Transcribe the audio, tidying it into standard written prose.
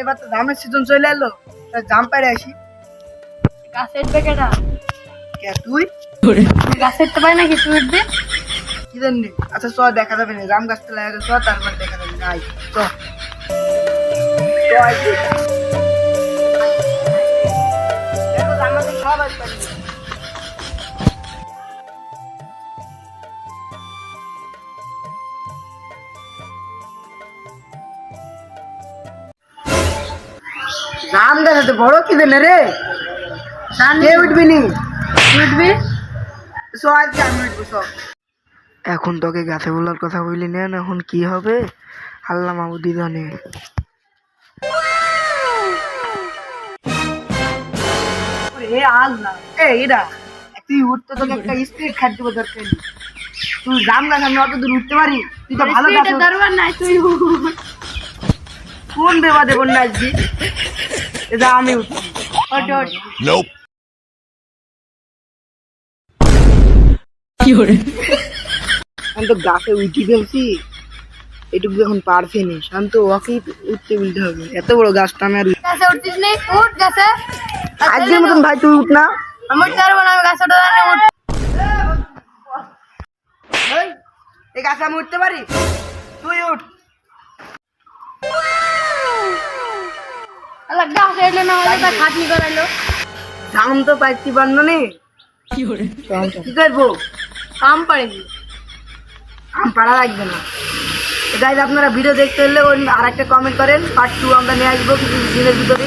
এবার তো জামের সিজন চলে এলো, জাম পাড়ে আসি। গাছে উঠবে কেটা? কে তুই? গাছে উঠতে পারে নাকি? তুই উঠবি? কি জানি। আচ্ছা চ, দেখা যাবে না, জাম গাছটা লাগা চ, তারপর দেখা যাবে না। চ জাম গাছ আছে বড়, কি দেনে রে? কে উঠবি নি? উঠবি? চ আজকে আমি উঠবো চ। এখন তোকে গাছে বলার কথা বললি না, এখন কি হবে আল্লাহ মাহবুদি জানে। এ আল্লাহ, এরা তুই উঠতে তোকে একটা স্পিড খাট দিব দরকার নেই। তুই জাম গাছ, আমি অত দূর উঠতে পারি? তুই তো ভালো গাছ। দরবার নাই, তুই কোন বেবাদে বন্যা আসবি? এটা আমি উঠছি। ওঠ ওঠ। Nope. আমি তো গাছে উঠি ফেলছি, এটুকু এখন পারছি নি। শান্ত ওকেই উঠতে বলতে হবে, এত বড় গাছটা আমি আর গাছে উঠছিস নি? উঠ গাছে। আজকের মতন ভাই তুই উঠ না। আমি উঠতে পারবো না, আমি গাছে উঠতে জানি না। উঠ। এই, এই গাছে আমি উঠতে পারি? তুই উঠ। আল্লাহ, গাছে উঠলে না হলে তা খাটনি করাইলো। জাম তো পাইতে পারলো নি, কি করবো? কাম পারেনি। আম পাড়া লাগবে না। গাইজ আপনারা ভিডিও দেখতে হলে আর একটা কমেন্ট করেন, পার্ট 2 আমরা নিয়ে আসবো কিছু দিনের ভিতরে।